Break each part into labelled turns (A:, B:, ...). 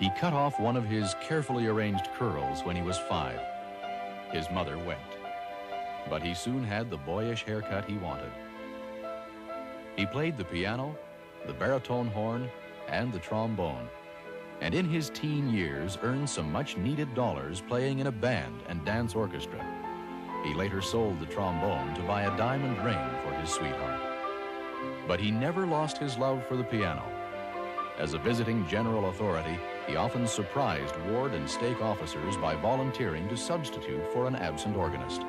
A: He cut off one of his carefully arranged curls when he was 5. His mother wept, but he soon had the boyish haircut he wanted. He played the piano, the baritone horn, and the trombone, and in his teen years earned some much-needed dollars playing in a band and dance orchestra. He later sold the trombone to buy a diamond ring for his sweetheart. But he never lost his love for the piano. As a visiting general authority, he often surprised ward and stake officers by volunteering to substitute for an absent organist.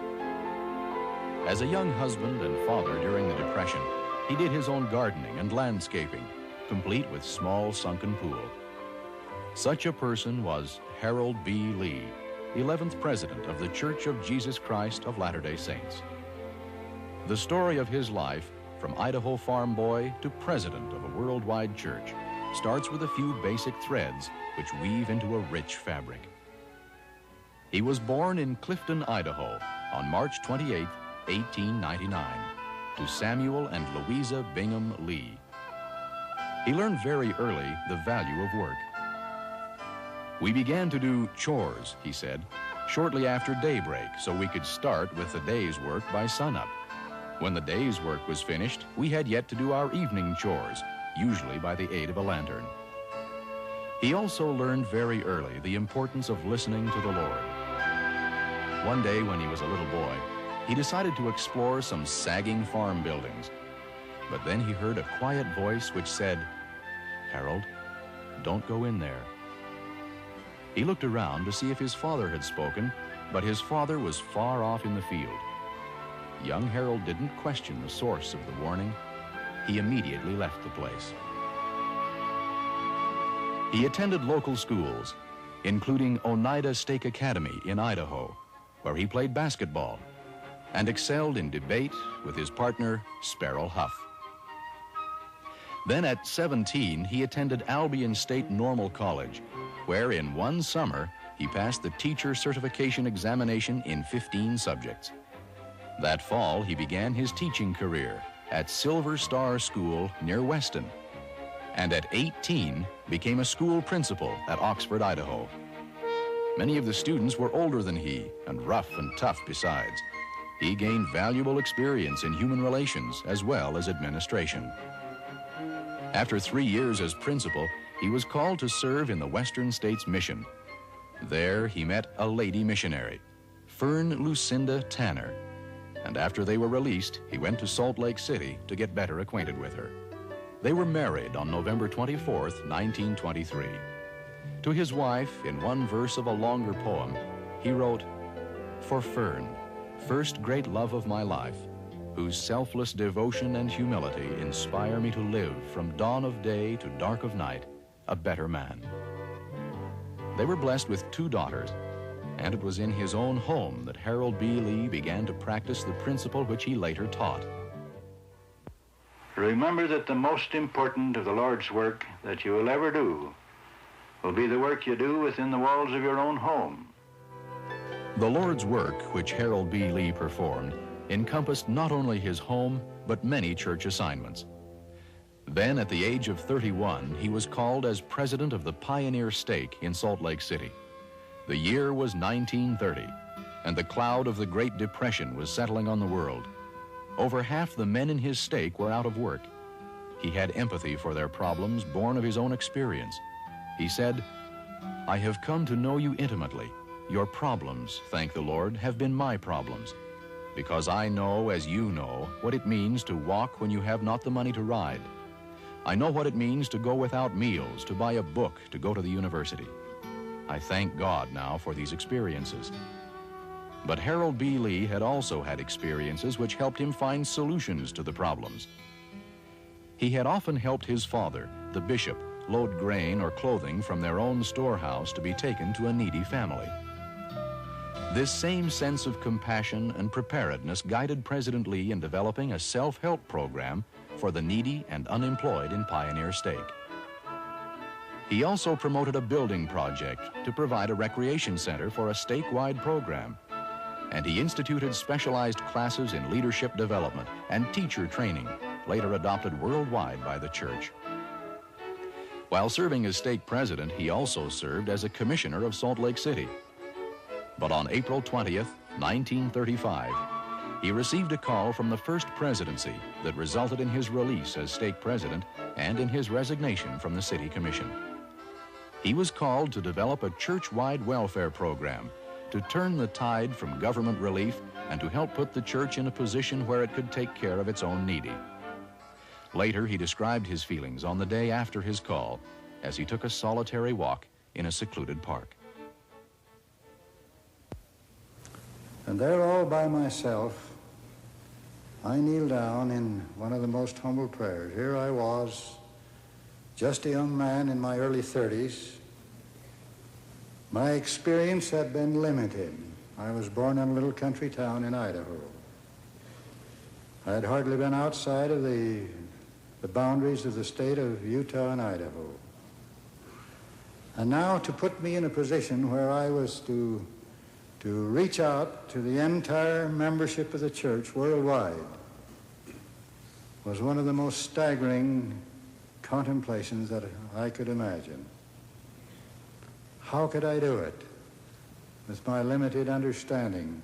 A: As a young husband and father during the Depression, he did his own gardening and landscaping, complete with small sunken pool. Such a person was Harold B. Lee, 11th President of the Church of Jesus Christ of Latter-day Saints. The story of his life, from Idaho farm boy to president of a worldwide church, starts with a few basic threads which weave into a rich fabric. He was born in Clifton, Idaho on March 28, 1899, to Samuel and Louisa Bingham Lee. He learned very early the value of work. "We began to do chores," he said, "shortly after daybreak so we could start with the day's work by sunup. When the day's work was finished, we had yet to do our evening chores, usually by the aid of a lantern." He also learned very early the importance of listening to the Lord. One day when he was a little boy, he decided to explore some sagging farm buildings. But then he heard a quiet voice which said, "Harold, don't go in there." He looked around to see if his father had spoken, but his father was far off in the field. Young Harold didn't question the source of the warning. He immediately left the place. He attended local schools, including Oneida Stake Academy in Idaho, where he played basketball and excelled in debate with his partner, Sparrow Huff. Then at 17, he attended Albion State Normal College, where in one summer, he passed the teacher certification examination in 15 subjects. That fall, he began his teaching career at Silver Star School near Weston, and at 18, became a school principal at Oxford, Idaho. Many of the students were older than he, and rough and tough besides. He gained valuable experience in human relations as well as administration. After 3 years as principal, he was called to serve in the Western States Mission. There he met a lady missionary, Fern Lucinda Tanner, and after they were released, he went to Salt Lake City to get better acquainted with her. They were married on November 24th, 1923. To his wife, in one verse of a longer poem, he wrote, "For Fern, first great love of my life, whose selfless devotion and humility inspire me to live from dawn of day to dark of night, a better man." They were blessed with 2 daughters, and it was in his own home that Harold B. Lee began to practice the principle which he later taught.
B: Remember that the most important of the Lord's work that you will ever do will be the work you do within the walls of your own home.
A: The Lord's work, which Harold B. Lee performed, encompassed not only his home, but many church assignments. Then, at the age of 31, he was called as president of the Pioneer Stake in Salt Lake City. The year was 1930, and the cloud of the Great Depression was settling on the world. Over half the men in his stake were out of work. He had empathy for their problems, born of his own experience. He said, "I have come to know you intimately. Your problems, thank the Lord, have been my problems, because I know, as you know, what it means to walk when you have not the money to ride. I know what it means to go without meals, to buy a book, to go to the university. I thank God now for these experiences." But Harold B. Lee had also had experiences which helped him find solutions to the problems. He had often helped his father, the bishop, load grain or clothing from their own storehouse to be taken to a needy family. This same sense of compassion and preparedness guided President Lee in developing a self-help program for the needy and unemployed in Pioneer Stake. He also promoted a building project to provide a recreation center for a stake-wide program, and he instituted specialized classes in leadership development and teacher training, later adopted worldwide by the church. While serving as stake president, he also served as a commissioner of Salt Lake City. But on April 20th, 1935, he received a call from the first presidency that resulted in his release as stake president and in his resignation from the city commission. He was called to develop a church-wide welfare program to turn the tide from government relief and to help put the church in a position where it could take care of its own needy. Later, he described his feelings on the day after his call as he took a solitary walk in a secluded park.
C: And there, all by myself, I kneeled down in one of the most humble prayers. Here I was, just a young man in my early 30s. My experience had been limited. I was born in a little country town in Idaho. I had hardly been outside of the boundaries of the state of Utah and Idaho. And now to put me in a position where I was to reach out to the entire membership of the church worldwide was one of the most staggering contemplations that I could imagine. How could I do it with my limited understanding?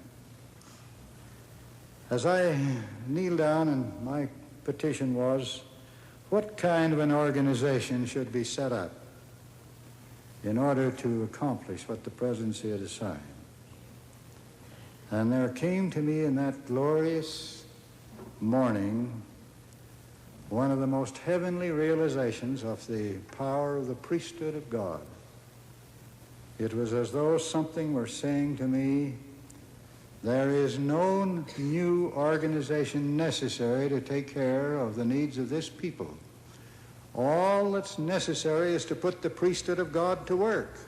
C: As I kneeled down, and my petition was, what kind of an organization should be set up in order to accomplish what the presidency had assigned? And there came to me in that glorious morning one of the most heavenly realizations of the power of the priesthood of God. It was as though something were saying to me, there is no new organization necessary to take care of the needs of this people. All that's necessary is to put the priesthood of God to work.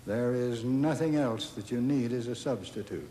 C: There is nothing else that you need as a substitute.